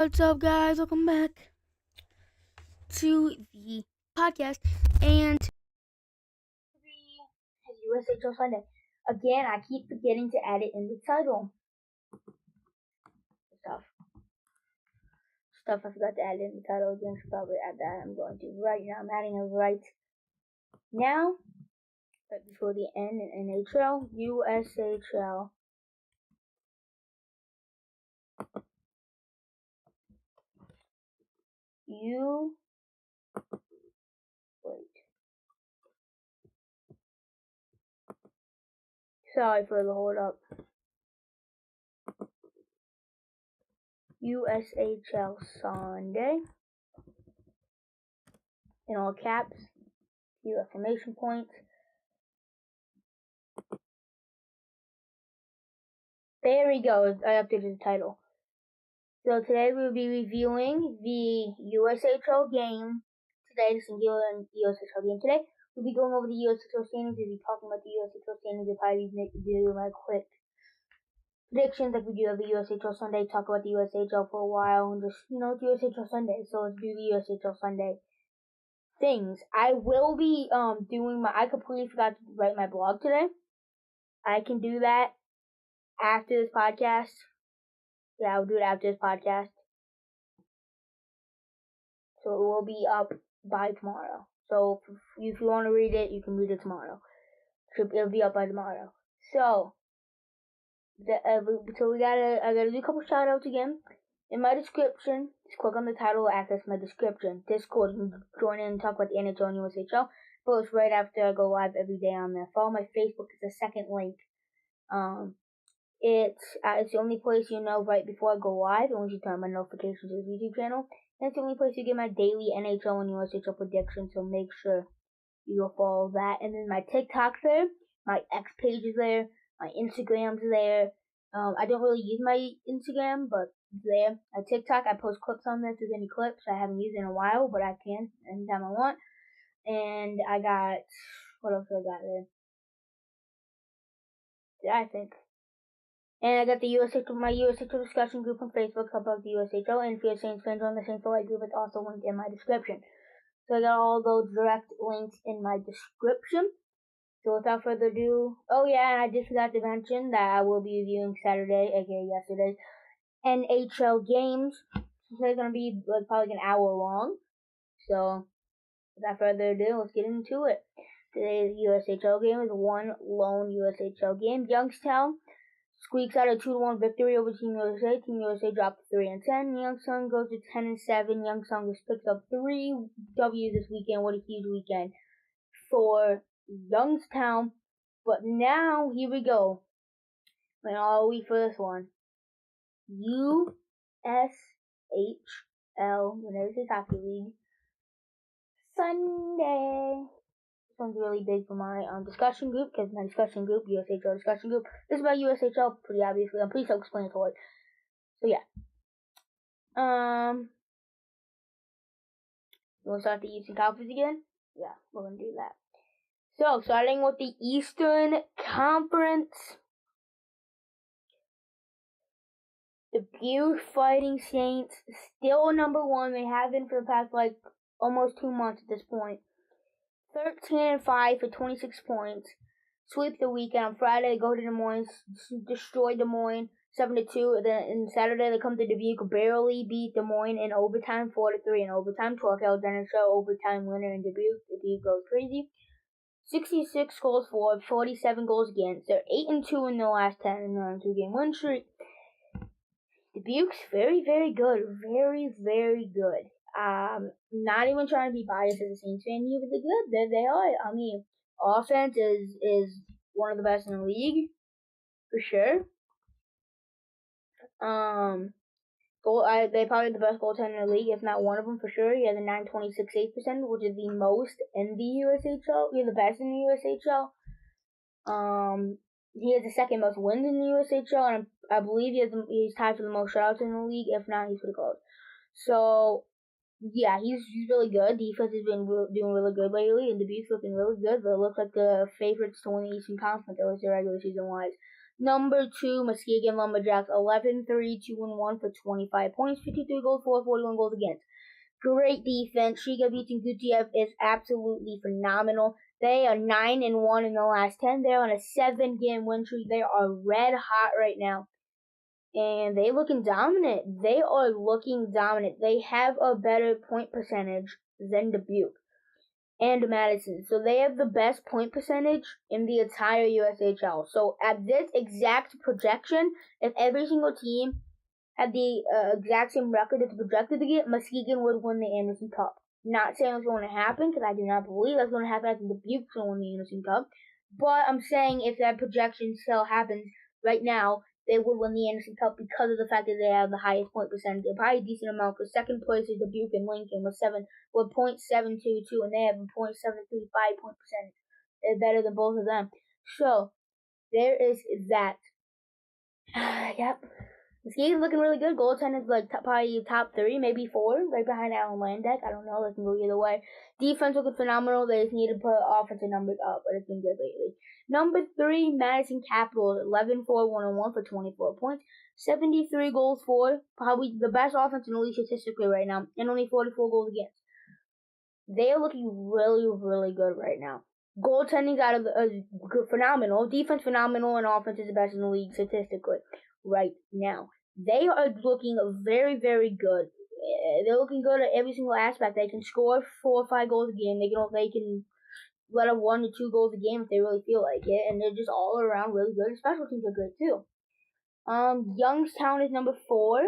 What's up, guys? Welcome back to the podcast. And USHL Sunday. Again, I keep forgetting to add it in the title. Stuff I forgot to add in the title again. Should probably add that. I'm going to right now. I'm adding it right now. Right before the N in NHL. USHL. Sorry for the hold up. USHL Sunday. In all caps. Few exclamation points. There we go. I updated the title. So today we'll be reviewing the USHL game. Today, the singular USHL game today. We'll be going over the USHL standings. We'll be talking about the USHL standings. We'll probably do my quick predictions like we do every USHL Sunday. Talk about the USHL for a while and just, it's USHL Sunday. So let's do the USHL Sunday things. I will be I completely forgot to write my blog today. I can do that after this podcast. Yeah, I'll do it after this podcast. So it will be up by tomorrow. So if you want to read it, you can read it tomorrow. It'll be up by tomorrow. So I gotta do a couple shout outs again. In my description, just click on the title, access my description. Discord, you can join in and talk about the NHL and USHL. Post right after I go live every day on there. Follow my Facebook, it's the second link. It's the only place right before I go live, and once you turn on my notifications to the YouTube channel. And it's the only place you get my daily NHL and USHL predictions, so make sure you go follow that. And then my TikTok's there, my X page is there, my Instagram's there. I don't really use my Instagram, but it's there. My TikTok, I post clips on there if there's any clips. I haven't used in a while, but I can anytime I want. And I got, what else I got there? I think. And I got my USHL discussion group on Facebook about the USHL, and if you're a Saints fan, join the Saints for Life group. It's also linked in my description. So I got all those direct links in my description. So without further ado, oh yeah, and I just forgot to mention that I will be reviewing Saturday, aka yesterday's NHL games. So it's gonna be probably an hour long. So without further ado, let's get into it. Today's USHL game is one lone USHL game. Youngstown squeaks out a 2-1 victory over Team USA. Team USA dropped to 3-10. Youngstown goes to 10-7. Youngstown just picked up 3 W's this weekend. What a huge weekend for Youngstown. But now, here we go. And all week for this one. USHL, United States Hockey League, Sunday. This one's really big for my discussion group, because my discussion group, USHL discussion group, this is about USHL, pretty obviously. I'm pretty self-explanatory. So yeah. You want to start the Eastern Conference again? Yeah, we're going to do that. So, starting with the Eastern Conference, the Dubuque Fighting Saints, still number one. They have been for the past, almost 2 months at this point. 13-5 for 26 points. Sweep the weekend. On Friday, they go to Des Moines, destroy Des Moines, 7-2. Then Saturday, they come to Dubuque, barely beat Des Moines in overtime, 4-3 in overtime. 12 Alexander Show, overtime winner in Dubuque. Dubuque goes crazy. 66 goals for, 47 goals against. They're 8-2 in the last 10 in the 2-game win streak. Dubuque's very, very good. Very, very good. Not even trying to be biased as a Saints fan here, but they're good. They are. I mean, offense is one of the best in the league, for sure. They're probably the best goaltender in the league, if not one of them, for sure. He has a .926 save percentage, which is the most in the USHL. He's the best in the USHL. He has the second most wins in the USHL, and I believe he's tied for the most shutouts in the league. If not, he's pretty close. So, yeah, he's really good. Defense has been doing really good lately, and Dubuque's looking really good. They look like the favorites to win the Eastern Conference, at least regular season-wise. Number 2, Muskegon Lumberjacks, 11-3, 2-1 for 25 points, 53 goals for, 41 goals against. Great defense. Shiga beating Gutiev is absolutely phenomenal. They are 9-1 in the last 10. They're on a 7-game win streak. They are red hot right now. And they looking dominant. They are looking dominant. They have a better point percentage than Dubuque and Madison. So they have the best point percentage in the entire USHL. So at this exact projection, if every single team had the exact same record that's projected to get, Muskegon would win the Anderson Cup. Not saying it's going to happen, because I do not believe that's going to happen. I think Dubuque's going to win the Anderson Cup. But I'm saying if that projection still happens right now, they would win the Anderson Cup because of the fact that they have the highest point percentage. Probably a decent amount, because second place is Dubuque and Lincoln with .722, and they have a .735 point percentage. They're better than both of them. So, there is that. Yep. Muskegon's looking really good. Goaltending is probably top 3, maybe 4, right behind Alan Landek. I don't know. They can go either way. Defense looking phenomenal. They just need to put offensive numbers up, but it's been good lately. Number 3, Madison Capitals, 11-4, 1-1 for 24 points, 73 goals for, probably the best offense in the league statistically right now, and only 44 goals against. They are looking really, really good right now. Goaltending's out of phenomenal. Defense phenomenal, and offense is the best in the league statistically right now. They are looking very, very good. They're looking good at every single aspect. They can score 4 or 5 goals a game. They can let up 1 to 2 goals a game if they really feel like it, and they're just all around really good. And special teams are great too. Youngstown is number 4,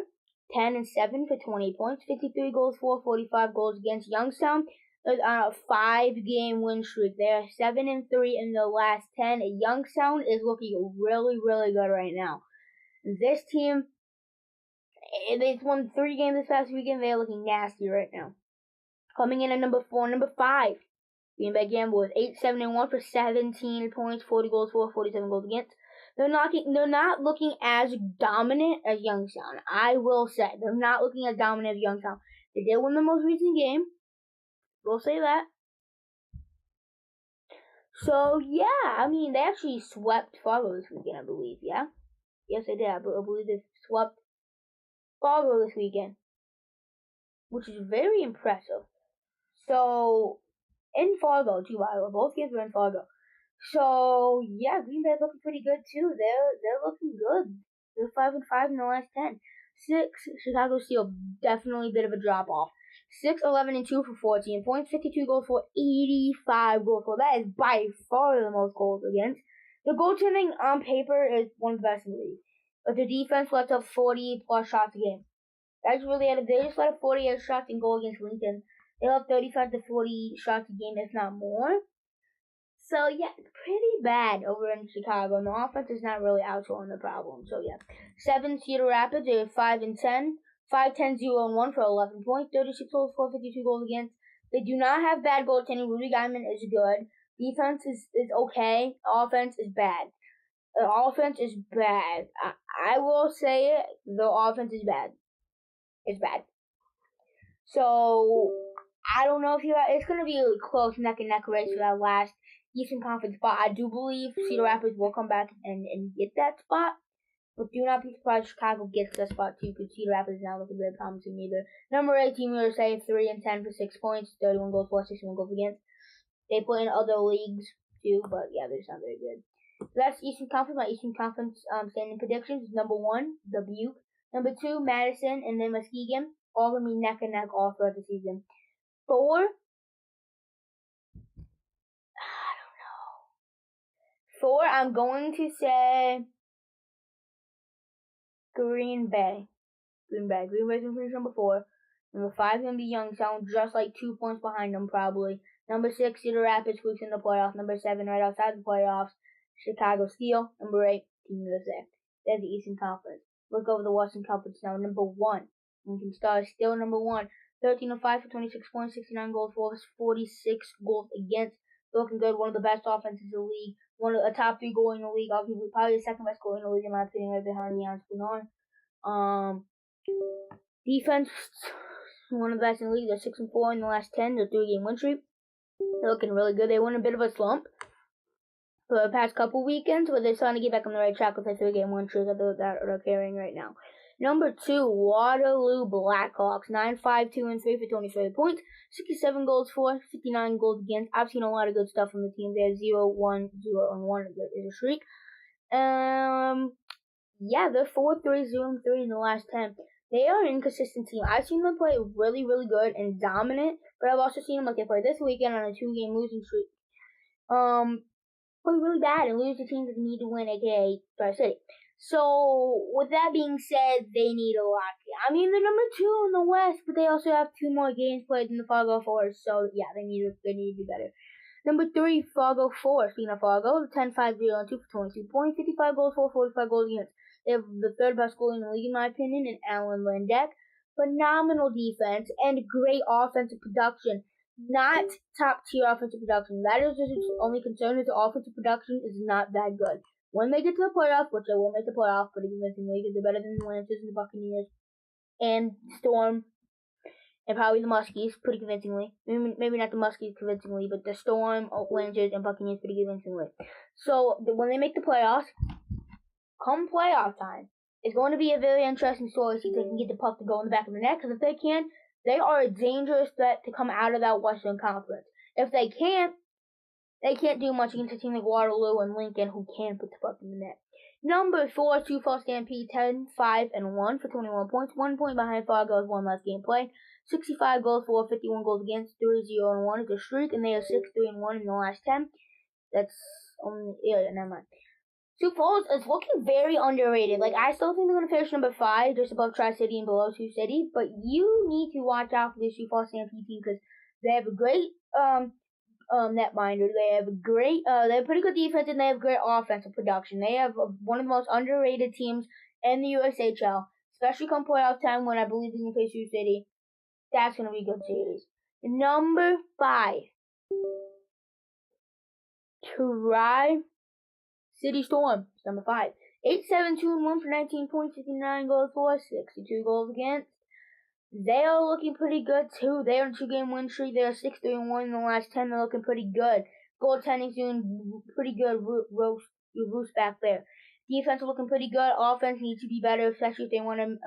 10-7 for 20 points, 53 goals for, 45 goals against. Youngstown is on a 5-game win streak. They are 7-3 in the last 10. Youngstown is looking really, really good right now. This team, they won 3 games this past weekend. They're looking nasty right now. Coming in at number 4, number 5, Green Bay Gamblers, 8-7-1 for 17 points, 40 goals for, 47 goals against. They're not looking as dominant as Youngstown. I will say they're not looking as dominant as Youngstown. They did win the most recent game. We'll say that. So yeah, I mean they actually swept Fargo this weekend, I believe. Yeah, yes they did. I believe they swept Fargo this weekend, which is very impressive. So in Fargo too, by the way, both games were in Fargo. So yeah, Green Bay's looking pretty good too. They're looking good. They're 5-5 in the last 10. 6, Chicago Steel, definitely a bit of a drop off. 6, 11-2 for 14 points, 52 goals for, 85 goals for. That is by far the most goals against. The goaltending on paper is one of the best in the league, but the defense lets up 40 plus shots a game. That's really it. They just let up 48 shots in goal against Lincoln. They let up 35 to 40 shots a game, if not more. So yeah, it's pretty bad over in Chicago, and the offense is not really outshowing the problem. So yeah, 7 Cedar Rapids, they are 5-10, 5-10-0-1 for 11 points, 36 goals for, 52 goals against. They do not have bad goaltending. Rudy Guyman is good. Defense is okay. Offense is bad. The offense is bad. I will say it. The offense is bad. It's bad. So I don't know if it's going to be a close neck and neck race for that last Eastern Conference spot. I do believe Cedar Rapids will come back and get that spot, but do not be surprised if Chicago gets that spot too, because Cedar Rapids is not looking very promising either. Number 8, Team USA, 3-10 for 6 points, 31 goals for, 61 goals against. They play in other leagues too, but yeah, they're just not very good. So that's Eastern Conference. My Eastern Conference standing predictions: number 1, Dubuque; number 2, Madison; and then Muskegon. All gonna be neck and neck all throughout the season. 4. 4, I'm going to say Green Bay. Green Bay's going to finish number 4. Number 5 is going to be Youngstown, just like 2 points behind them probably. Number 6, Cedar Rapids squeaks in the playoffs. Number 7, right outside the playoffs, Chicago Steel. Number 8, Team USA. There's the Eastern Conference. Look over the Western Conference now. Number 1, Lincoln Stars, still number 1. 13-5 for 26 points, 69 goals for, 46 goals against. Looking good, one of the best offenses in the league. One of the top 3 goal in the league, arguably probably the second best goal in the league in my opinion, right behind Leon Spooner. Defense, one of the best in the league. They're 6-4 in the last 10. They're 3-game win streak. They're looking really good. They went a bit of a slump, for the past couple weekends, but they're starting to get back on the right track with a 3-game win streak that they're carrying right now. Number 2, Waterloo Blackhawks, 9-5-2-3 for 23 points, 67 goals for, 59 goals against. I've seen a lot of good stuff from the team. They have 0-1-0-1 is a streak. Yeah, they're 4-3-0-3 in the last 10. They are an inconsistent team. I've seen them play really, really good and dominant, but I've also seen them like they play this weekend on a 2-game losing streak. Play really bad and lose to teams that need to win, aka Tri-City. So, with that being said, they need a lot. I mean, they're number 2 in the West, but they also have 2 more games played than the Fargo Force. So, yeah, they need to be better. Number 3, Fargo Force. Speaking of Fargo, 10-5-0-2 for 22 points, 55 goals for, 45 goals against. They have the 3rd best goalie in the league, in my opinion, in Alan Lindeck. Phenomenal defense and great offensive production. Not top-tier offensive production. That is just its only concern, is the offensive production is not that good. When they get to the playoffs, which they will make the playoffs pretty convincingly, because they're better than the Lancers and the Buccaneers, and Storm, and probably the Muskies pretty convincingly. Maybe not the Muskies convincingly, but the Storm, Lancers, and Buccaneers pretty convincingly. So, when they make the playoffs, come playoff time, it's going to be a very interesting story to see if they can get the puck to go in the back of the net, because if they can, they are a dangerous threat to come out of that Western Conference. If they can't do much against a team like Waterloo and Lincoln, who can put the puck in the net. Number 4, Sioux Falls Stampede, 10-5-1 for 21 points, 1 point behind Fargo's 1 less game played, 65 goals for, 51 goals against, 3-0-1 is a streak, and they are 6-3-1 in the last 10. That's never mind. Sioux Falls is looking very underrated. Like, I still think they're going to finish number 5, just above Tri-City and below Sioux City, but you need to watch out for the Sioux Falls Stampede team, because they have a great, netminder. They have they have pretty good defense, and they have great offensive production. They have one of the most underrated teams in the USHL, especially come playoff time when I believe they can play Sioux City. That's going to be a good series. Number 5, Tri-City Storm, number 5. 8-7-2-1 for 19 points, 59 goals for, 62 goals against. They are looking pretty good, too. They are on a 2-game win streak. They are 6-3-1 in the last 10. They're looking pretty good. Goaltending's doing pretty good. Roost back there. Defense is looking pretty good. Offense needs to be better, especially if they want to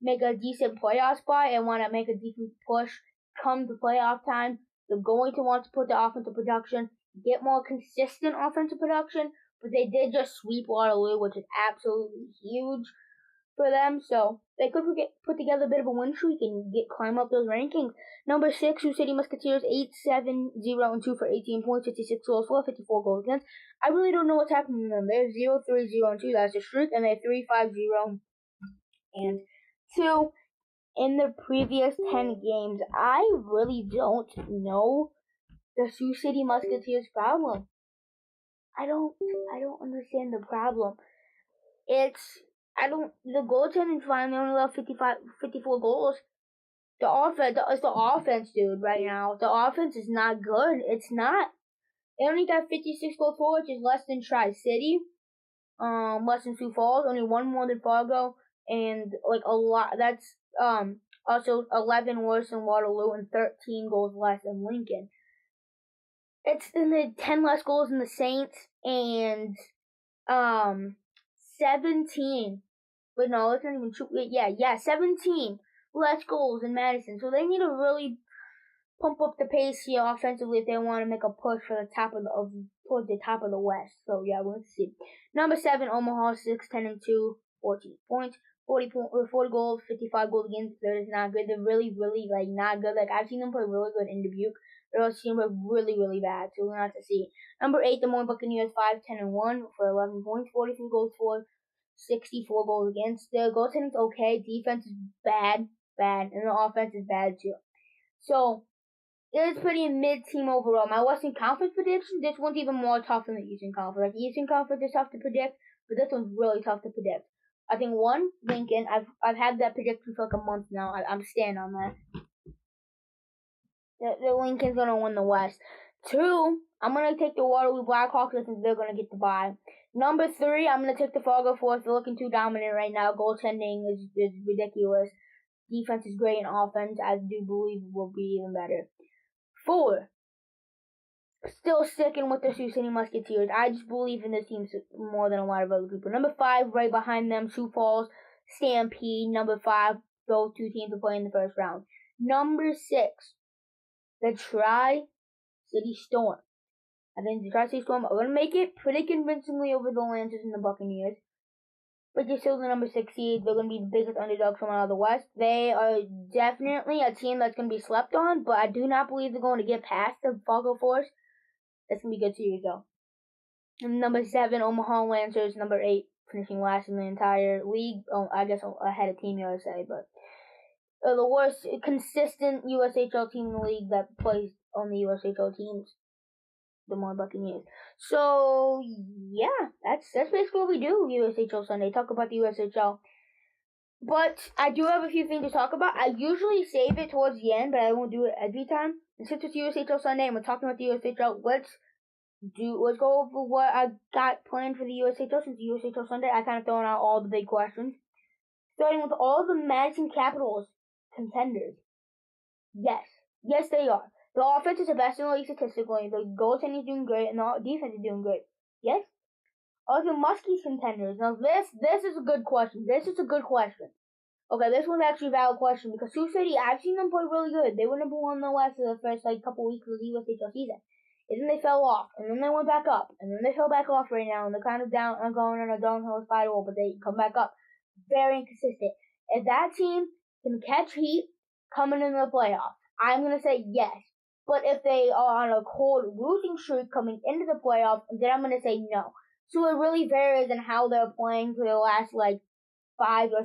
make a decent playoff spot and want to make a decent push come the playoff time. They're going to want to put the offensive production, get more consistent offensive production, but they did just sweep Waterloo, which is absolutely huge for them, so they could put together a bit of a win streak and climb up those rankings. Number 6, Sioux City Musketeers, 8-7-0-2 for 18 points, 56 goals for, 54 goals against. I really don't know what's happening to them. They're 0-3-0-2, that's a streak, and they're 3-5-0-2 in the previous 10 games. I really don't know the Sioux City Musketeers problem. I don't understand the problem. The goaltending's fine. They only allow 54 goals. It's the offense, dude, right now. The offense is not good. It's not. They only got 56 goals for, which is less than Tri-City. Less than Sioux Falls. Only 1 more than Fargo. And, like, a lot. That's, also 11 worse than Waterloo and 13 goals less than Lincoln. It's in the 10 less goals than the Saints and, 17. But no, that's not even true. Yeah, 17 less goals in Madison. So they need to really pump up the pace here offensively if they want to make a push for the top towards the top of the West. So yeah, we'll see. Number 7, Omaha, 6-10-2, 14 points, 40 goals, 55 goals against. They're not good. They're really, really not good. Like, I've seen them play really good in Dubuque. They're also seen them play really, really bad. So we're gonna have to see. Number 8, the Moore Buccaneers, 5-10-1 for 11 points, 43 goals for, 64 goals against. The goaltending's okay. Defense is bad, and the offense is bad too. So it is pretty mid-team overall. My Western Conference prediction, this one's even more tough than the Eastern Conference. Like, the Eastern Conference is tough to predict, but this one's really tough to predict. I think 1, Lincoln. I've had that prediction for like a month now. I'm staying on that. The Lincoln's gonna win the West. 2, I'm gonna take the Waterloo Blackhawks. I think they're gonna get the bye. Number 3, I'm gonna take the Fargo Force. They're looking too dominant right now. Goaltending is ridiculous. Defense is great, and offense, I do believe, will be even better. 4, still sticking with the Sioux City Musketeers. I just believe in this team more than a lot of other people. Number 5, right behind them, Sioux Falls Stampede. Number 5, those two teams will play in the first round. Number 6, the Tri-City Storm. I think the Tri-City Storm are going to make it pretty convincingly over the Lancers and the Buccaneers. But they're still the number 6 seed. They're going to be the biggest underdogs from out of the West. They are definitely a team that's going to be slept on, but I do not believe they're going to get past the Fargo Force. That's going to be a good series, though. And number 7, Omaha Lancers. Number 8, finishing last in the entire league. I guess ahead of Team USA, but the worst consistent USHL team in the league that plays on the USHL teams. The more Buccaneers. So yeah, that's basically what we do. USHL Sunday. Talk about the USHL. But I do have a few things to talk about. I usually save it towards the end, but I won't do it every time. And since it's USHL Sunday and we're talking about the USHL, let's go over what I got planned for the USHL. Since the USHL Sunday, I kind of thrown out all the big questions. Starting with all the Madison Capitals contenders. Yes, they are. The offense is the best in the league statistically. The goaltending is doing great, and the defense is doing great. Yes? All the Muskies contenders. Now, this is a good question. Okay, this one's actually a valid question, because Sioux City, I've seen them play really good. They were number 1 in the West for the first, couple weeks of the USHL season. And then they fell off, and then they went back up, and then they fell back off right now, and they're kind of down, going on a downhill spiral, but they come back up. Very inconsistent. If that team can catch heat coming in the playoffs, I'm going to say yes. But if they are on a cold losing streak coming into the playoffs, then I'm going to say no. So it really varies in how they're playing for the last 5 to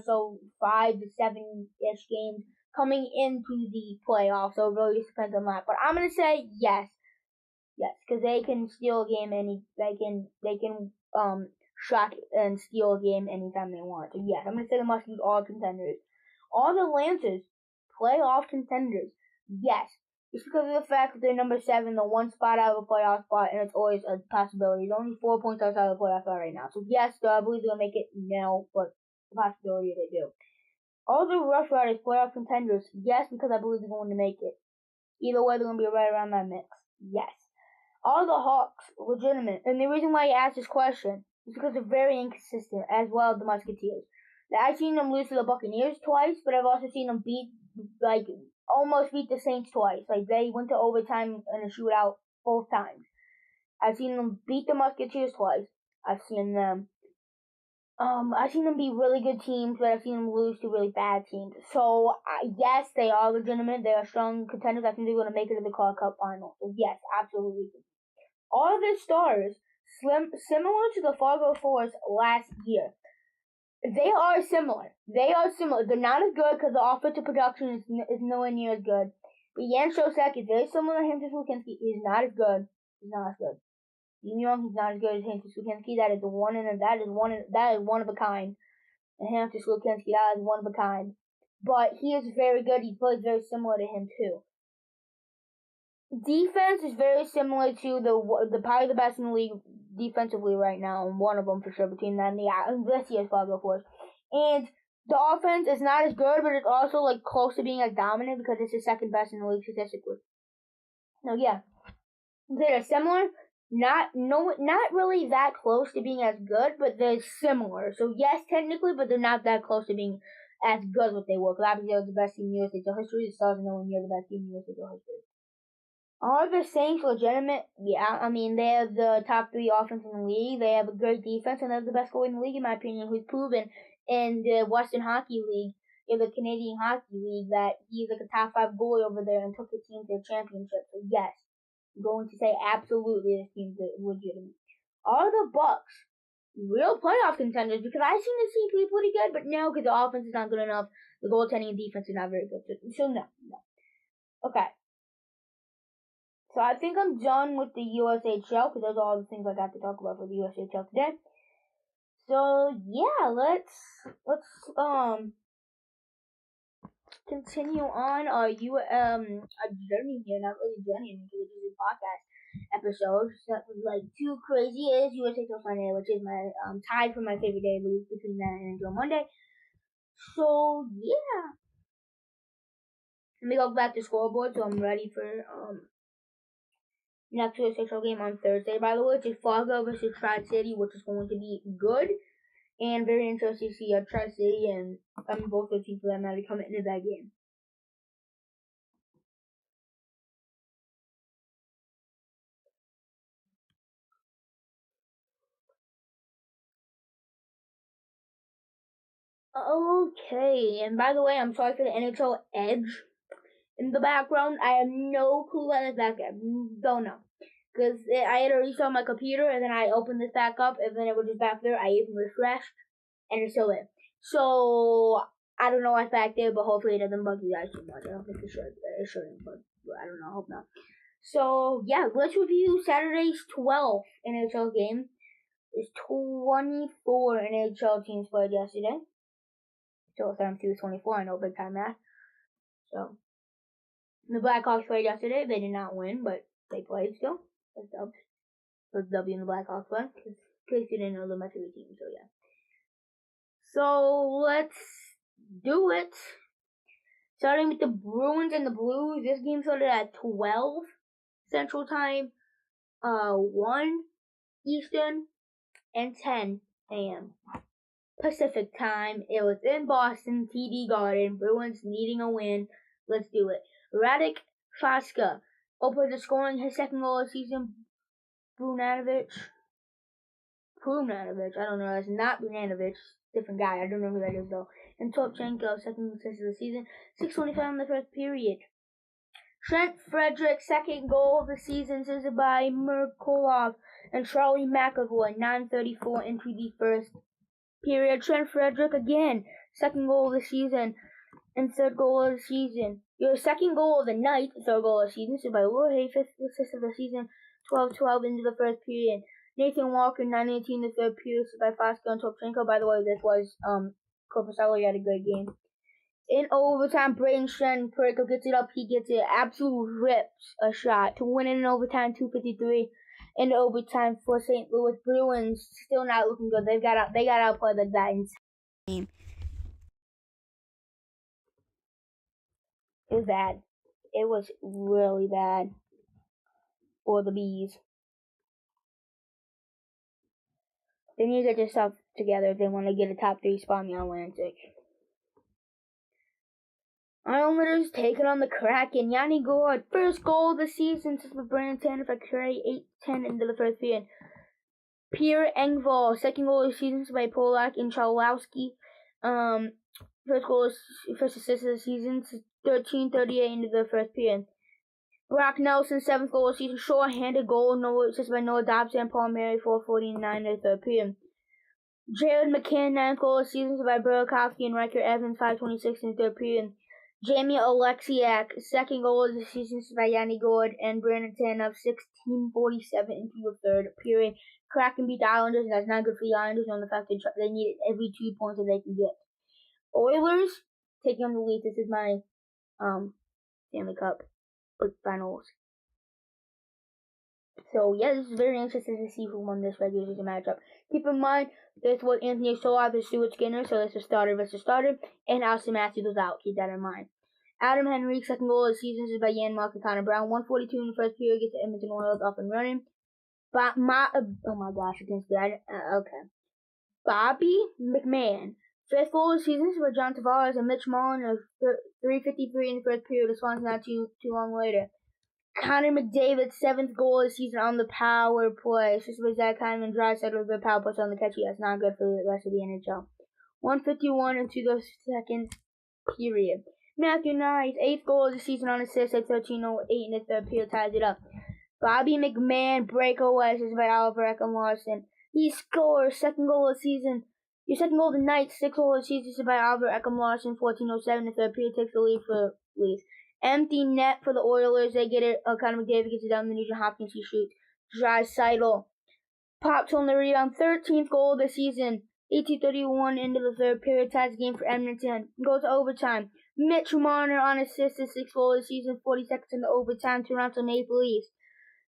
7-ish games coming into the playoffs. So it really just depends on that. But I'm going to say yes, because they can steal a game they can shock and steal a game anytime they want. So yes, I'm going to say the Muskies are contenders. All the Lancers, playoff contenders. Yes. Just because of the fact that they're number 7, the 1 spot out of the playoff spot, and it's always a possibility. It's only 4 points outside of the playoff spot right now. So yes, I believe they're going to make it? No, but the possibility they do. All the Rough Riders, playoff contenders. Yes, because I believe they're going to make it. Either way, they're going to be right around that mix. Yes. All the Hawks, legitimate. And the reason why I asked this question is because they're very inconsistent, as well as the Musketeers. I've seen them lose to the Buccaneers twice, but I've also seen them almost beat the Saints twice. They went to overtime in a shootout both times. I've seen them beat the Musketeers twice. I've seen them be really good teams, but I've seen them lose to really bad teams. So, yes, they are legitimate. They are strong contenders. I think they're going to make it to the Clark Cup final. So, yes, absolutely. All of their stars, similar to the Fargo Force last year. They are similar. They're not as good because the offensive production is nowhere near as good. But Jan Shosek is very similar to Hampton Slukinski. He's not as good. He's not as good. He's not as good as Hampton Slukinski. That is one of a kind. And Hampton Slukinski, that is one of a kind. But he is very good. He plays very similar to him too. Defense is very similar to the probably the best in the league defensively right now, and one of them for sure between them and this year's Fargo Force. And the offense is not as good, but it's also close to being as dominant because it's the second best in the league statistically. Now, yeah, they're similar. Not really that close to being as good, but they're similar. So yes, technically, but they're not that close to being as good as what they were. Because obviously, they were the best team in USHL history. The Stars are nowhere near the best team in USHL history. Are the Saints legitimate? Yeah, I mean, they're the top 3 offense in the league. They have a great defense, and they're the best goalie in the league, in my opinion, who's proven in the Western Hockey League, in the Canadian Hockey League, that he's a top 5 goalie over there and took the team to the championship. So, yes, I'm going to say absolutely this team's legitimate. Are the Bucks real playoff contenders? Because I've seen this team be pretty good, but no, because the offense is not good enough. The goaltending and defense is not very good. So no. Okay. So I think I'm done with the USHL because those are all the things I got to talk about for the USHL today. So yeah, let's continue on our journey here. Not really journey because it's just a podcast episode. So too crazy is USHL Sunday, which is my tied for my favorite day of the week between that and Angel Monday. So yeah, let me go back to scoreboard so I'm ready for next USHL game on Thursday, by the way, which is Fargo versus Tri-City, which is going to be good and very interesting to see Tri-City and both the teams for that matter coming into that game. Okay, and by the way, I'm sorry for the NHL Edge in the background. I have no clue what it's back at. Don't know. Because I had to restart my computer, and then I opened this back up, and then it was just back there. I even refreshed, and it's still there. So, I don't know what's back there, but hopefully it doesn't bug you guys too much. I don't think it should. It shouldn't, but I don't know. I hope not. So, yeah, let's review Saturday's 12th NHL game. There's 24 NHL teams played yesterday. So, 7 was 24. I know, big time math. So, the Blackhawks played yesterday. They did not win, but they played still. That's dubs. So, W in the Blackhawks won. In case you didn't know, the my favorite team. So, yeah. So, let's do it. Starting with the Bruins and the Blues. This game started at 12 Central Time, 1 Eastern, and 10 a.m. Pacific Time. It was in Boston, TD Garden. Bruins needing a win. Let's do it. Radek Faska opened the scoring, his second goal of the season. Brunanovic. I don't know. That's not Brunanovic. Different guy. I don't know who that is though. And Topchenko, second assist of the season. 6:25 in the first period. Trent Frederick, second goal of the season, assisted by Merkulov and Charlie McAvoy. 9:34 into the first period. Trent Frederick again, second goal of the season and third goal of the season. Your second goal of the night, third goal of the season, assisted by Will Hay, fifth assist of the season. 12:12 into the first period. Nathan Walker, 9:18 in the third period, assisted by Foster and Topchenko. By the way, this was Korpisalo had a great game. In overtime, Braden Shen-Perko gets it up. He gets it. Absolute rips a shot to win it in overtime, 2:53 in overtime for St. Louis Bruins. Still not looking good. They got outplayed like that in game. It was bad. It was really bad for the Bees. They need to get their stuff together if they want to get a top 3 spot in the Atlantic. Islanders taking on the Kraken. Yanni Gourde, first goal of the season since the Brandon Tanner for Curry, 8:10 into the first period. Pierre Engvall, second goal of the season by Polak and Chalowski. First assist of the season, 13:38 into the first period. Brock Nelson, seventh goal of the season, short-handed goal, assist by Noah Dobson and Paul Mary, 4:49 into the third period. Jared McCann, ninth goal of the season by Burakovsky and Riker Evans, 5:26 in the third period. Jamie Alexiak, second goal of the season by Yanni Gourde and Brandon Tanev, 16:47 into the third period. Kraken beat the Islanders, and that's not good for the Islanders on the fact that they needed every 2 points that they can get. Oilers taking on the Leafs. This is my Stanley Cup finals. So yeah, this is very interesting to see who won this regular season matchup. Keep in mind, this was Anthony Stolarz versus Stuart Skinner, so this is starter versus starter, and Austin Matthews was out. Keep that in mind. Adam Henrique, second goal of the season is by Janmark and Connor Brown. 1:42 in the first period, gets the Edmonton Oilers up and running. Oh my gosh, I can't speak. Okay. Bobby McMahon, fifth goal of the season is by John Tavares and Mitch Mullen of 3:53 in the first period. The Swans not too long later. Connor McDavid, seventh goal of the season on the power play. This was Zach Hyman, Draisaitl with the power play on the catch. That's not good for the rest of the NHL. 1:51 into the second period. Matthew Knight, eighth goal of the season on assist at 13:08 in the third period, ties it up. Bobby McMahon, breakaway assist by Oliver Ekman-Larsson. He scores second goal of the season. Your second goal of the night, sixth goal of the season by Oliver Ekman-Larsson, 14:07 in the third period, takes the lead for Leafs. Empty net for the Oilers. They get it. Connor McDavid gets it down. The Nugent Hopkins, he shoots. Draisaitl pops on the rebound. 13th goal of the season. 18:31 into the third period. Ties the game for Edmonton. Goes to overtime. Mitch Marner on assist. His sixth goal of the season. 40 seconds into overtime. Toronto Maple Leafs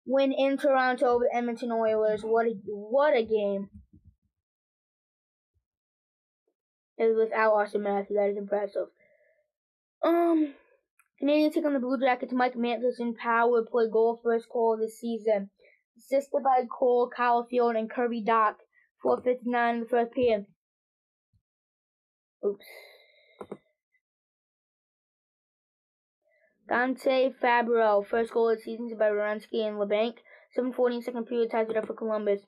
win in Toronto over the Edmonton Oilers. What a game. It was without Austin Matthews. That is impressive. Canadians take on the Blue Jackets. Mike Matheson power play goal, first goal of the season. Assisted by Cole Caulfield and Kirby Doc. 4:59 in the first period. Oops. Dante Fabro, first goal of the season by Wierenski and LeBanc. 7:40 second period, ties it up for Columbus.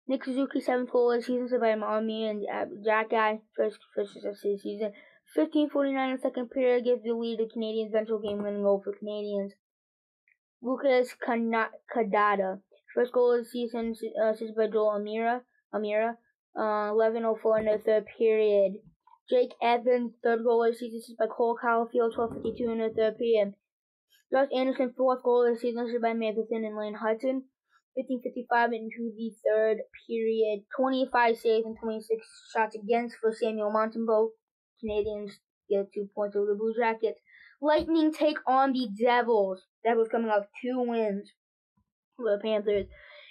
Nick Suzuki, 7th goal of the season by Army and Jack Guy, first of the season. 15:49 in the second period gives the lead to Canadians' eventual game-winning goal for Canadians. Lucas Cadada, first goal of the season, assisted by Joel Amira. 11:04 in the third period. Jake Evans, third goal of the season, assisted by Cole Caulfield. 12:52 in the third period. Josh Anderson, fourth goal of the season, assisted by Matheson and Lane Hudson. 15:55 into the third period. 25 saves and 26 shots against for Samuel Montembeault. Canadians get 2 points over the Blue Jackets. Lightning take on the Devils. Devils coming off 2 wins for the Panthers.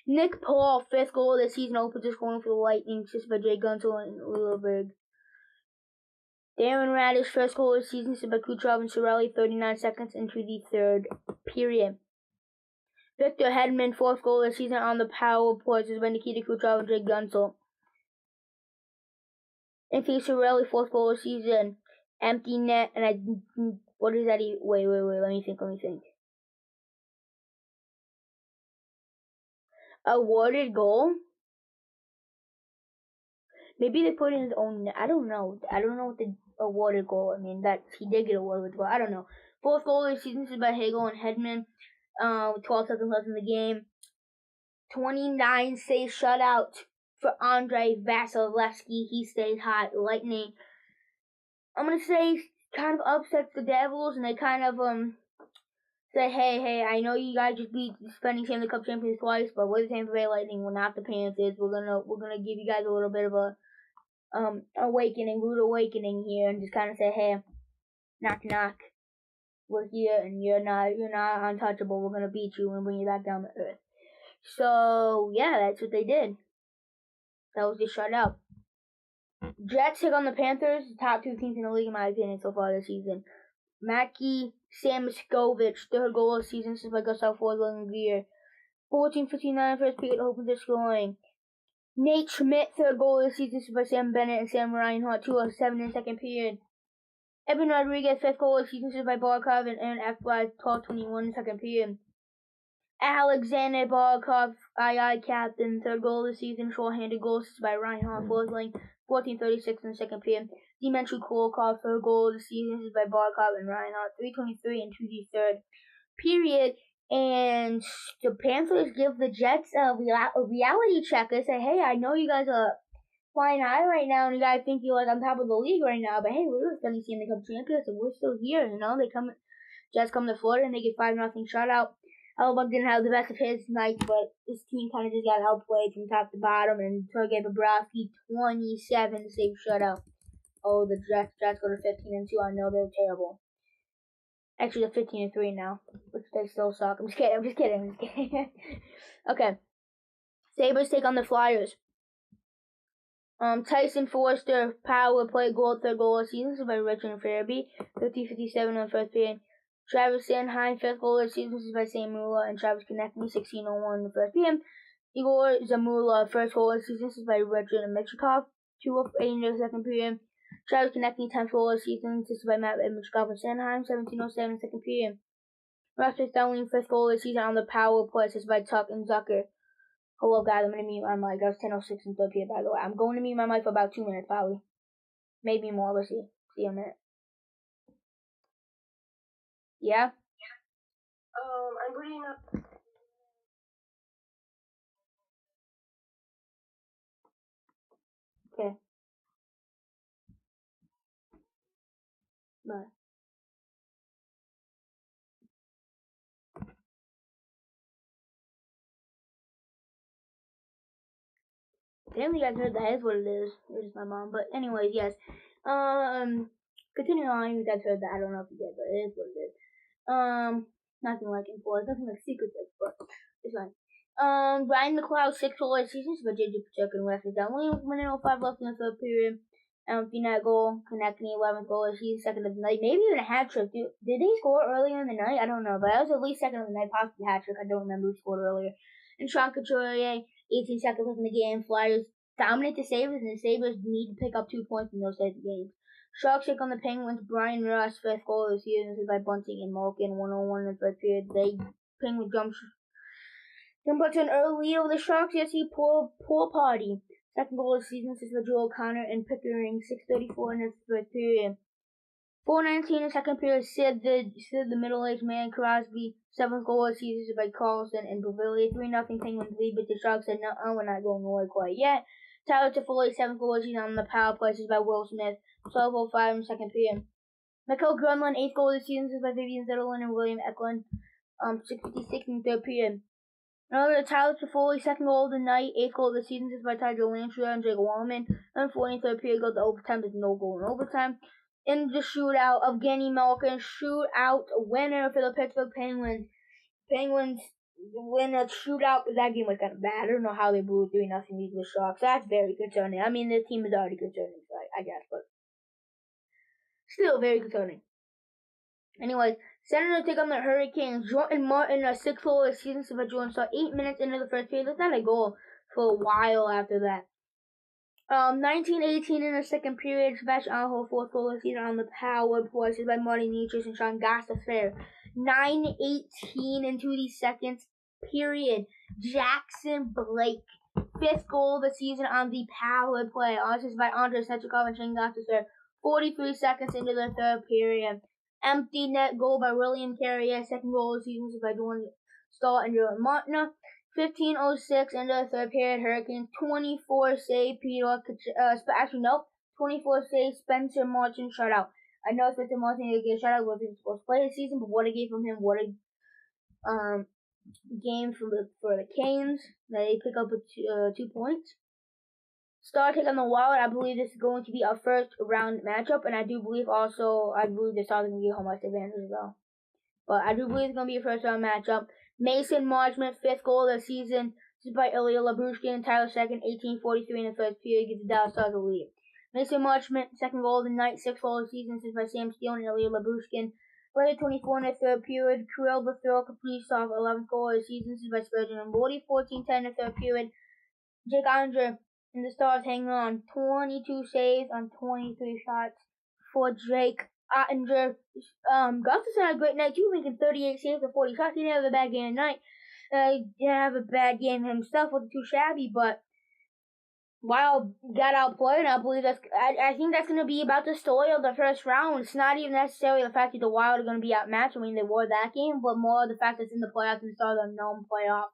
Nick Paul, 5th goal of the season, opens the scoring for the Lightning, assisted by Jay Gunsel and Lilleberg. Darren Radish, first goal of the season, assisted by Kucherov and Cirelli, 39 seconds into the third period. Victor Hedman, 4th goal of the season on the power play, assisted by Nikita Kucherov and Jay Gunsel. Anthony Cirelli, 4th goal of the season, empty net, and what is that? Wait, let me think. Awarded goal? Maybe they put in his own net. I don't know what the awarded goal. I mean, that he did get awarded with goal. I don't know. 4th goal of the season is by Hagel and Hedman. 12 seconds left in the game. 29 save shutout for Andrei Vasilevsky. He stays hot. Lightning, I'm gonna say, kind of upsets the Devils, and they kind of say, hey, I know you guys just beat defending Stanley Cup champions twice, but we're the Tampa Bay Lightning. We're not the Panthers. We're gonna give you guys a little bit of a rude awakening here, and just kind of say, hey, knock, we're here, and you're not untouchable. We're gonna beat you and bring you back down to earth. So yeah, that's what they did. That was just shutout. Jets take on the Panthers, the top 2 teams in the league in my opinion so far this season. Mackie Samoskevich, 3rd goal of the season, assisted by Gustav Forsling and Gear. 14:59 first period, opens the scoring. Nate Schmidt, 3rd goal of the season, assisted by Sam Bennett and Sam Reinhart. 2:07 in the second period. Evan Rodriguez, 5th goal of the season, assisted by Barkov and Aaron Ekblad. 12:21 in the second period. Alexander Barkov, II captain, 3rd goal of the season, short-handed goal assisted by Reinhart. Forsling. 14:36 in the second period. Dimitri Kulikov, 3rd goal of the season, assisted by Barkov and Reinhardt. 3:23 into the third period. And the Panthers give the Jets a reality check. They say, hey, I know you guys are flying high right now, and you guys think you're like on top of the league right now, but hey, we're defending Stanley Cup champions, and we're still here. Jets come to Florida, and they get 5-0 shutout. Hellebuyck didn't have the best of his night, but this team kind of just got outplayed from top to bottom, and Sergei Bobrovsky, 27 save shutout. Oh, the Jets go to 15-2. I know they're terrible. Actually, they're 15-3 now, which they still suck. I'm just kidding. Okay. Sabres take on the Flyers. Tyson Forster, power play goal, 3rd goal of the season, by Richard Farabee. 50-57 in the first period. Travis Sanheim, 5th goal of the season, by Sam Mula and Travis Konechny. 16:01 in the first period. Igor Zamula, 1st goal of the season, by Richard Michikov. 2:08 in the second period. Travis Konechny, 10th goal of the season, assisted by Matt Michikov and Sanheim. 17:07 in the second period. Rasmus Dahlin, 5th goal of the season on the power play, assisted by Tuck and Zucker. Hello guys, I'm going to mute my mic. That was 10:06 in the third period, by the way. I'm going to mute my mic for about 2 minutes, probably. Maybe more, let's see. See you in a minute. Yeah? I'm putting up... Okay. Bye. Damn, you guys heard that is what it is. It is my mom. But anyways, yes. Continuing on, you guys heard that. I don't know if you did, but it is what it is. Nothing like Influence, nothing like secretive, but it's fine. Ryan McLeod, 6 goal seasons, but JJ Pacheco and Wesley Dunley with 1:05 left in the third period. empty net goal. Konechny, 11th goal of the season, second of the night. Maybe even a hat trick. Did they score earlier in the night? I don't know, but that was at least second of the night, possibly hat trick. I don't remember who scored earlier. And Sean Couturier, 18 seconds left in the game. Flyers dominate the Sabres, and the Sabres need to pick up 2 points in those types of games. Sharks take on the Penguins. Brian Ross, 5th goal of the season, by Bunting and Malkin, 101 in the first period. Penguins jump to an early lead over the Sharks. Yes, he poor party. Second goal of the season is by Joel Connor and Pickering, 6:34 in the first period. 4:19 in the second period. Sid the middle-aged man. Crosby, 7th goal of the season is by Carlson and Beauvillier. 3-0 Penguins lead, but the Sharks said, no, we're not going away quite yet. Tyler Toffoli, 7th goal of the season on the power play is by Will Smith. 12:05 in the second period. Mikael Granlund, 8th goal of the season is by Vivian Zetterlund and William Eklund. 6:56 in the third period. Another Tyler Toffoli, 2nd goal of the night, 8th goal of the season is by Tyler Landry and Jake Wallman. And 43rd period goes to overtime. There's no goal in overtime. In the shootout of Genny Malkin, shootout winner for the Pittsburgh Penguins. Penguins win a shootout, but that game was kind of bad. I don't know how they blew 3-0 lead with Sharks. That's very concerning. I mean, the team is already concerning, so I guess, but still very concerning. Anyways, Senators take on the Hurricanes. Jordan Martin, a 6th goal of the season, so Jordan saw 8 minutes into the first period. That's not a goal for a while after that. 19:18 in the second period. Sebastian Aho, 4th goal of the season on the power play by Marty Nietzsche and Sean Gostisbehere. 9:18 into the second period. Jackson Blake, 5th goal of the season on the power play. Assist by Andrei Sechikov and Shane Gostisbehere. 43 seconds into the third period. Empty net goal by William Carrier. 2nd goal of the season by Jordan Stahl and Jordan Martin. 15:06 into the third period. Hurricanes 24 save 24 save Spencer Martin shutout. I know Spencer Martin didn't get a shutout, wasn't supposed to play this season, but what a game from him! What a game for the Canes. They pick up with 2 points. Star take on the Wild. I believe this is going to be our first round matchup, and I believe the Stars are going to get home ice advantage as well. But I do believe it's going to be a first round matchup. Mason Marchment, 5th goal of the season. This is by Ilya Lyubushkin and Tyler Second, 18:43 in the first period. Gives the Dallas Stars a lead. Mason Marchment, 2nd goal of the night, 6th goal of the season. This is by Sam Steele and Ilya Lyubushkin. Later 24 in the third period. Kirill the Thrill Kaprizov, 11th goal of the season. This is by Spurgeon and Morty. 14:10 in the third period. Jake Andre and the Stars hang on. 22 saves on 23 shots for Jake Ottinger. Gustafson had a great night too, making 38 saves and 40 shots. He didn't have a bad game tonight. He didn't have a bad game himself, wasn't too shabby, but Wild got outplayed. I believe I think that's going to be about the story of the first round. It's not even necessarily the fact that the Wild are going to be outmatched. I mean, they were that game, but more the fact that it's in the playoffs and the Stars are a known playoff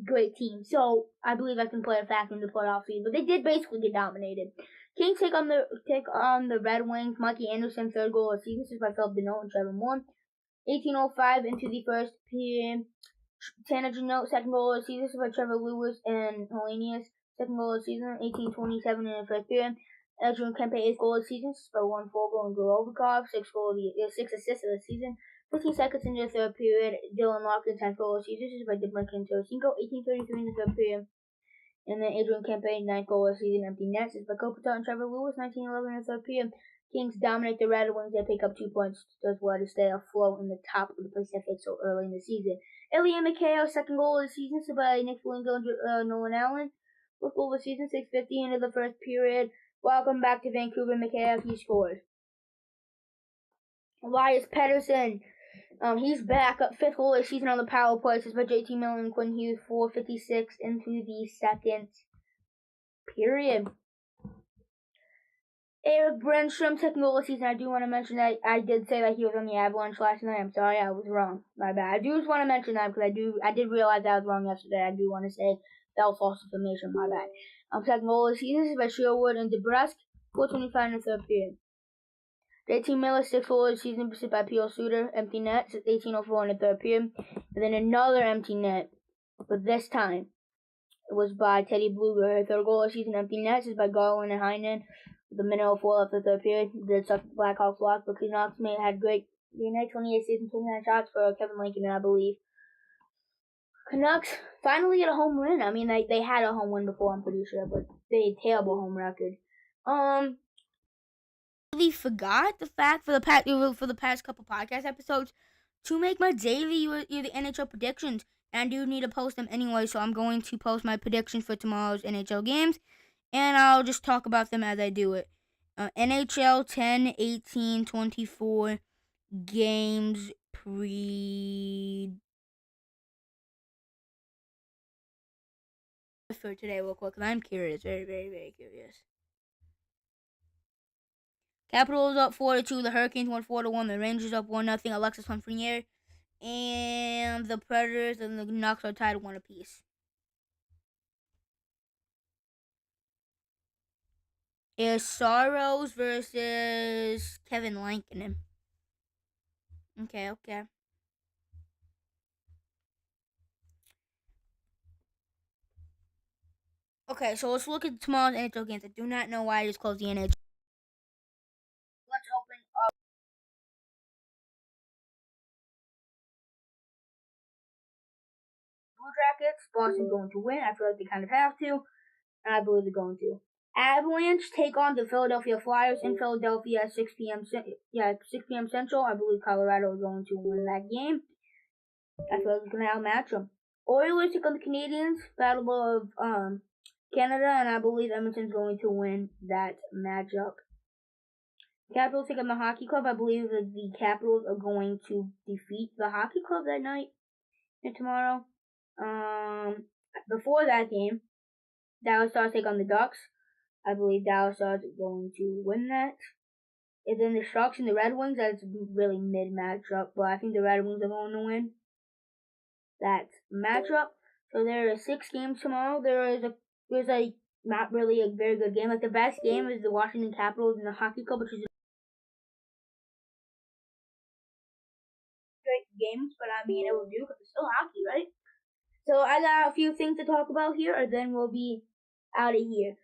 great team. So I believe that can play a factor in the playoff season. But they did basically get dominated. Kings take on the Red Wings. Mikey Anderson, 3rd goal of the season. This is by Philip Deneau and Trevor Moore. 18:05 into the first period. Tanner Jeannot, 2nd goal of the season. This is by Trevor Lewis and Hellenius. 2nd goal of the season. 18:27 in the first period. Adrian Kempe, 8th goal of the season. This is by Warren Fogle and Golovkov. 6 assists of the season. 15 seconds into the third period. Dylan Larkin, 10th goal of the season. This is by DeBrincat and Tarasenko. 18:33 in the third period. And then Adrian Kempe, 9th goal of the season. Empty nets. This is by Kopitar and Trevor Lewis. 19:11 in the third period. Kings dominate the Red Wings. They pick up 2 points as well to stay afloat in the top of the Pacific so early in the season. Ilya Mikheyev, 2nd goal of the season. So by Nick Foligno and Nolan Allen. 4th goal of the season. 6:50 into the first period. Welcome back to Vancouver. Mikheyev, he scores. Elias Pettersson. He's back up, 5th goal of the season on the power play. This is by JT Miller and Quinn Hughes. 4:56 into the second period. Eric Brenstrom, 2nd goal of the season. I do want to mention that I did say that he was on the Avalanche last night. I'm sorry, I was wrong. My bad. I do just want to mention that because I did realize I was wrong yesterday. I do want to say that was false information. My bad. 2nd goal of the season. This is by Sherwood and DeBrusque. 4:25 in the third period. JT Miller, 6th goal of the season, pursued by P.O. Suter. Empty net, 18:04 in the third period. And then another empty net, but this time it was by Teddy Bluger. 3rd goal of the season, empty net, is by Garland and Heinen. With a minute 04 left of the third period. The Blackhawks lost, but Canucks had great night, 28 saves, 29 shots for Kevin Lincoln, I believe. Canucks finally get a home win. I mean, they had a home win before, I'm pretty sure, but they had a terrible home record. really forgot the fact for the past couple podcast episodes to make my daily the NHL predictions, and I do need to post them anyway. So I'm going to post my predictions for tomorrow's NHL games, and I'll just talk about them as I do it. NHL 10, 18, 24 games for today real quick, because I'm curious, very, very, very curious. Capitals up 4-2. The Hurricanes won 4-1. The Rangers up 1-0. Alexis Lafreniere. And the Predators and the Canucks are tied 1 apiece. Is Saros versus Kevin Lankinen. Okay. Okay, so let's look at tomorrow's NHL games. I do not know why I just closed the NHL. Let's open up Blue Jackets. Boston's going to win. I feel like they kind of have to, and I believe they're going to. Avalanche take on the Philadelphia Flyers in Philadelphia at 6 p.m. 6 p.m. Central. I believe Colorado is going to win that game. I feel like it's going to outmatch them. Oilers take on the Canadiens, Battle of Canada, and I believe Edmonton's going to win that matchup. Capitals take on the Hockey Club. I believe that the Capitals are going to defeat the Hockey Club that night and tomorrow. Before that game, Dallas Stars take on the Ducks. I believe Dallas Stars are going to win that. And then the Sharks and the Red Wings, that's really mid matchup, but I think the Red Wings are going to win that matchup. So there are 6 games tomorrow. There's not really a very good game. Like the best game is the Washington Capitals and the Hockey Club, which is great games, but I mean it will do because it's still hockey, right? So I got a few things to talk about here, and then we'll be out of here.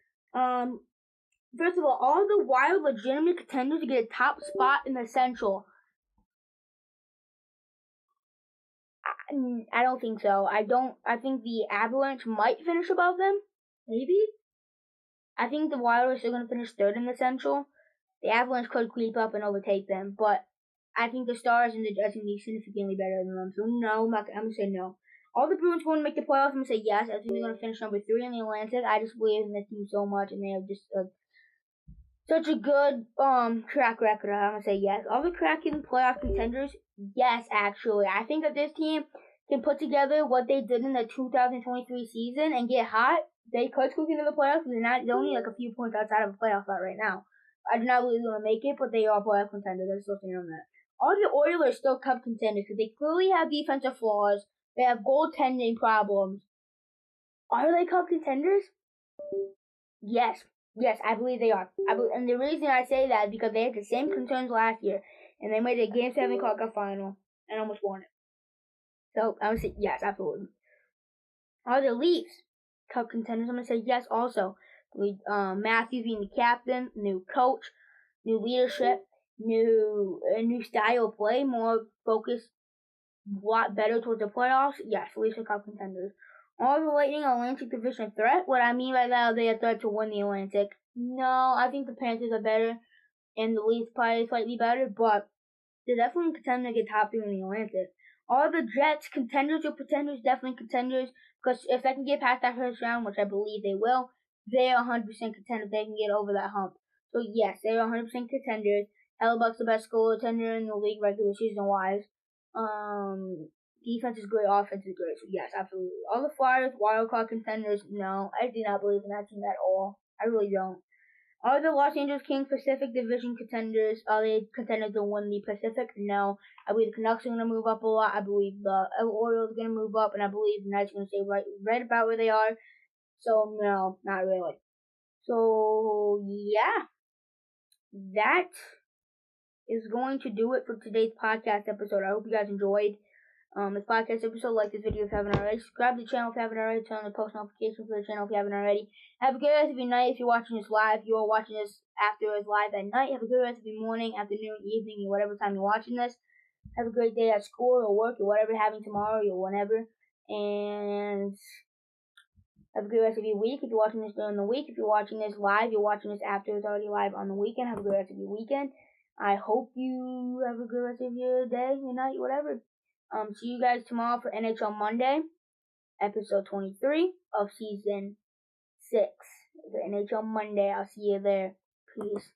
First of all the Wild legitimate contenders to get a top spot in the Central. I don't think so. I think the Avalanche might finish above them. Maybe. I think the Wild are still going to finish third in the Central. The Avalanche could creep up and overtake them, but I think the Stars and the Jets can be significantly better than them. So no, I'm going to say no. All the Bruins want to make the playoffs. I'm going to say yes. I think they're going to finish number 3 in the Atlantic. I just believe in this team so much, and they have just such a good track record. I'm going to say yes. All the Kraken playoff contenders, yes, actually. I think that this team can put together what they did in the 2023 season and get hot. They could squeak into the playoffs. They're only like a few points outside of a playoff spot right now. I do not believe they're going to make it, but they are playoff contenders. I'm still saying on that. All the Oilers still cup contenders because they clearly have defensive flaws. They have goaltending problems. Are they cup contenders? Yes, I believe they are. And the reason I say that is because they had the same concerns last year, and they made a Game 7 Cup final and almost won it. So I would say yes, absolutely. Are the Leafs cup contenders? I'm gonna say yes also. Matthews being the captain, new coach, new leadership, new style of play, more focused, a lot better towards the playoffs. Yes, Leafs are cup contenders. Are the Lightning Atlantic Division threat? What I mean by that, are they a threat to win the Atlantic? No, I think the Panthers are better, and the Leafs probably slightly better, but they're definitely contending to get top 3 in the Atlantic. Are the Jets contenders or pretenders? Definitely contenders, because if they can get past that first round, which I believe they will, they're 100% contenders. They can get over that hump. So yes, they're 100% contenders. Hellebuck's the best goaltender in the league regular season wise. Defense is great, offense is great. So yes, absolutely. All the Flyers, wildcard contenders, no. I do not believe in that team at all. I really don't. Are the Los Angeles Kings Pacific Division contenders? Are they contenders to win the Pacific? No. I believe the Canucks are going to move up a lot. I believe the Orioles are going to move up, and I believe the Knights are going to stay right about where they are. So no, not really. So yeah, that is going to do it for today's podcast episode. I hope you guys enjoyed this podcast episode. Like this video if you haven't already. Subscribe to the channel if you haven't already. Turn on the post notifications for the channel if you haven't already. Have a good rest of your night if you're watching this live. If you're watching this after it's live at night, have a good rest of your morning, afternoon, evening, or whatever time you're watching this. Have a great day at school or work or whatever you're having tomorrow or whenever. And Have a good rest of your week. If you're watching this during the week, if you're watching this live, you're watching this after it's already live on the weekend. Have a good rest of your weekend. I hope you have a good rest of your day, your night, whatever. See you guys tomorrow for NHL Monday, episode 23 of season 6. The NHL Monday. I'll see you there. Peace.